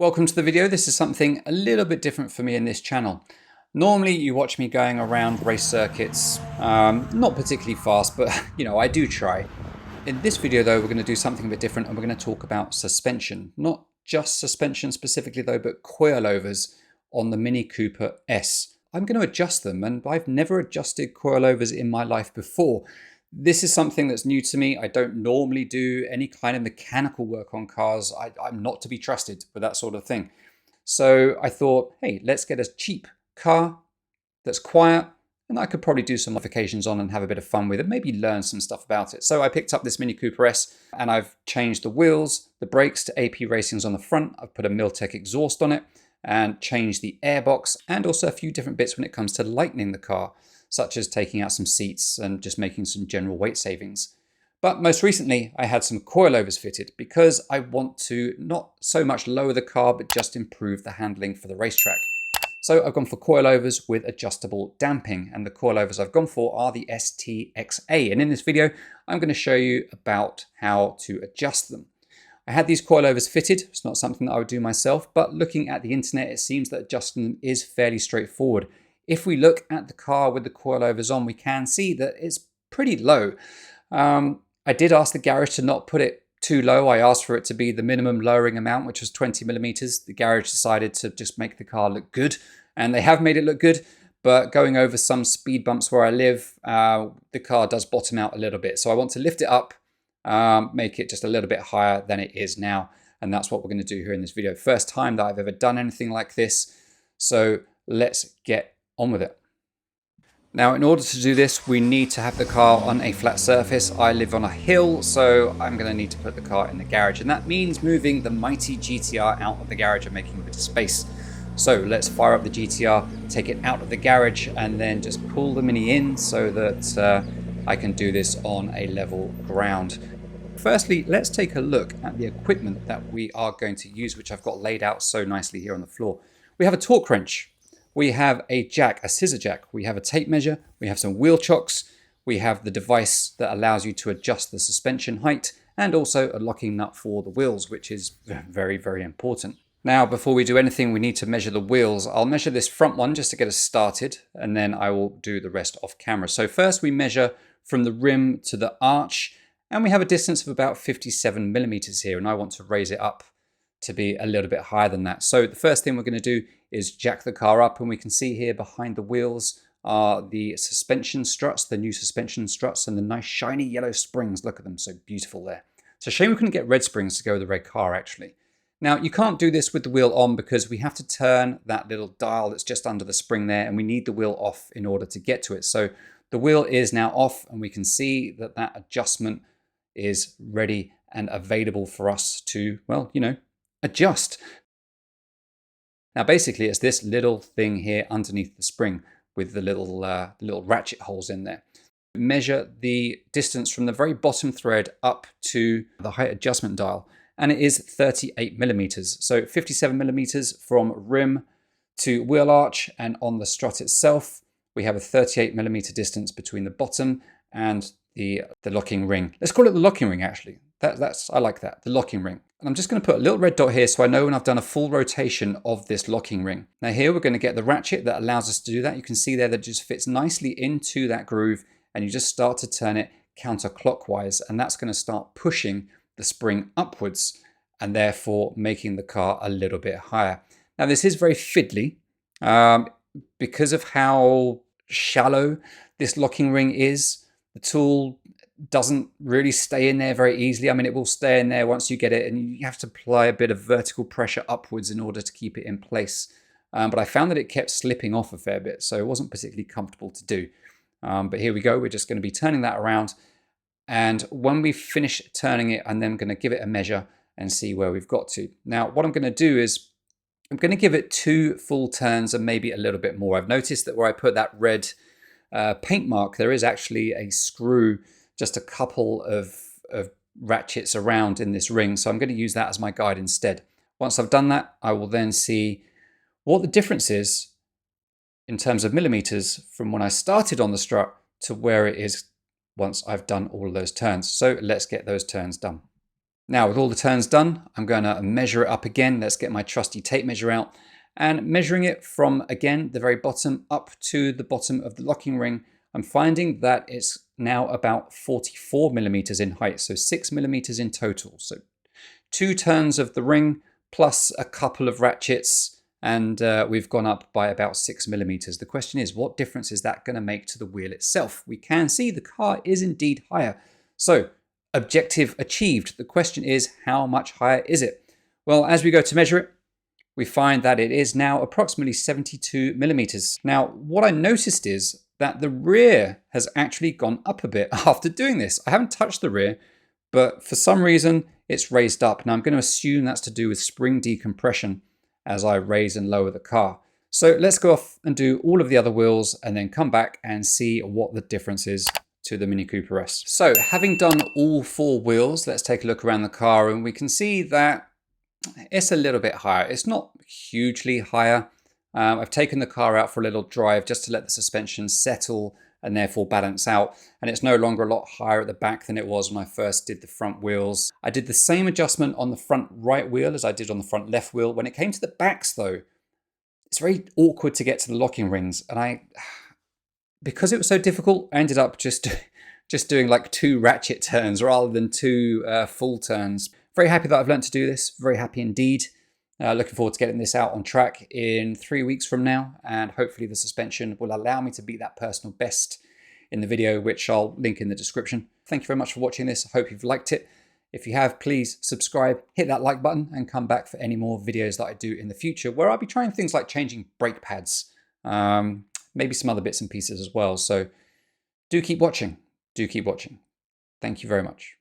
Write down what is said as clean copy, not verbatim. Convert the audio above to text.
Welcome to the video. This is something a little bit different for me in this channel. Normally you watch me going around race circuits, not particularly fast, but I do try. In this video though, we're going to do something a bit different and we're going to talk about suspension. Not just suspension specifically though, but coilovers on the Mini Cooper S. I'm going to adjust them and I've never adjusted coilovers in my life before. This is something that's new to me. I don't normally do any kind of mechanical work on cars. I'm not to be trusted with that sort of thing. So I thought, hey, let's get a cheap car that's quiet and I could probably do some modifications on and have a bit of fun with it, maybe learn some stuff about it. So I picked up this Mini Cooper S and I've changed the wheels, the brakes to AP Racings on the front. I've put a Miltech exhaust on it and changed the airbox and also a few different bits when it comes to lightening the car, such as taking out some seats and just making some general weight savings. But most recently, I had some coilovers fitted because I want to not so much lower the car, but just improve the handling for the racetrack. So I've gone for coilovers with adjustable damping, and the coilovers I've gone for are the STXA. And in this video, I'm going to show you about how to adjust them. I had these coilovers fitted. It's not something that I would do myself, but looking at the internet, it seems that adjusting them is fairly straightforward. If we look at the car with the coilovers on, we can see that it's pretty low. I did ask the garage to not put it too low. I asked for it to be the minimum lowering amount, which was 20 millimeters. The garage decided to just make the car look good, and they have made it look good. But going over some speed bumps where I live, the car does bottom out a little bit. So I want to lift it up, make it just a little bit higher than it is now. And that's what we're going to do here in this video. First time that I've ever done anything like this. So let's get on with it. Now, in order to do this, we need to have the car on a flat surface. I live on a hill, so I'm going to need to put the car in the garage, and that means moving the mighty GTR out of the garage and making a bit of space. So let's fire up the GTR, take it out of the garage, and then just pull the Mini in so that I can do this on a level ground. Firstly, let's take a look at the equipment that we are going to use, which I've got laid out so nicely here on the floor. We have a torque wrench. We have a jack, a scissor jack. We have a tape measure. We have some wheel chocks. We have the device that allows you to adjust the suspension height and also a locking nut for the wheels, which is very, very important. Now, before we do anything, we need to measure the wheels. I'll measure this front one just to get us started, and then I will do the rest off camera. So first we measure from the rim to the arch, and we have a distance of about 57 millimeters here, and I want to raise it up to be a little bit higher than that. So the first thing we're going to do is jack the car up, and we can see here behind the wheels are the suspension struts, the new suspension struts, and the nice shiny yellow springs. Look at them, so beautiful there. It's a shame we couldn't get red springs to go with the red car actually. Now you can't do this with the wheel on because we have to turn that little dial that's just under the spring there, and we need the wheel off in order to get to it. So the wheel is now off, and we can see that that adjustment is ready and available for us to, well, adjust. Now basically it's this little thing here underneath the spring with the little ratchet holes in there. Measure the distance from the very bottom thread up to the height adjustment dial, and it is 38 millimeters. So 57 millimeters from rim to wheel arch, and on the strut itself we have a 38 millimeter distance between the bottom and the locking ring. Let's call it the locking ring actually. I like that, the locking ring. And I'm just going to put a little red dot here so I know when I've done a full rotation of this locking ring. Now here we're going to get the ratchet that allows us to do that. You can see there that it just fits nicely into that groove, and you just start to turn it counterclockwise, and that's going to start pushing the spring upwards and therefore making the car a little bit higher. Now this is very fiddly because of how shallow this locking ring is. The tool doesn't really stay in there very easily. I mean, it will stay in there once you get it, and you have to apply a bit of vertical pressure upwards in order to keep it in place. But I found that it kept slipping off a fair bit, so it wasn't particularly comfortable to do. But here we go. We're just going to be turning that around. And when we finish turning it, I'm then going to give it a measure and see where we've got to. Now, what I'm going to do is I'm going to give it 2 full turns and maybe a little bit more. I've noticed that where I put that red paint mark, there is actually a screw just a couple of ratchets around in this ring. So I'm going to use that as my guide instead. Once I've done that, I will then see what the difference is in terms of millimeters from when I started on the strut to where it is once I've done all of those turns. So let's get those turns done. Now with all the turns done, I'm going to measure it up again. Let's get my trusty tape measure out. And measuring it from, again, the very bottom up to the bottom of the locking ring, I'm finding that it's now about 44 millimeters in height, so 6 millimeters in total. So 2 turns of the ring plus a couple of ratchets, and we've gone up by about 6 millimeters. The question is, what difference is that going to make to the wheel itself? We can see the car is indeed higher. So objective achieved. The question is, how much higher is it? Well, as we go to measure it, we find that it is now approximately 72 millimeters. Now, what I noticed is that the rear has actually gone up a bit after doing this. I haven't touched the rear, but for some reason it's raised up. Now I'm going to assume that's to do with spring decompression as I raise and lower the car. So let's go off and do all of the other wheels and then come back and see what the difference is to the Mini Cooper S. So having done all 4 wheels, let's take a look around the car and we can see that it's a little bit higher. It's not hugely higher. I've taken the car out for a little drive just to let the suspension settle and therefore balance out. And it's no longer a lot higher at the back than it was when I first did the front wheels. I did the same adjustment on the front right wheel as I did on the front left wheel. When it came to the backs though, it's very awkward to get to the locking rings. And because it was so difficult, I ended up just doing like 2 ratchet turns rather than 2 full turns. Very happy that I've learned to do this. Very happy indeed. Looking forward to getting this out on track in 3 weeks from now. And hopefully the suspension will allow me to beat that personal best in the video, which I'll link in the description. Thank you very much for watching this. I hope you've liked it. If you have, please subscribe, hit that like button and come back for any more videos that I do in the future where I'll be trying things like changing brake pads, maybe some other bits and pieces as well. So do keep watching. Do keep watching. Thank you very much.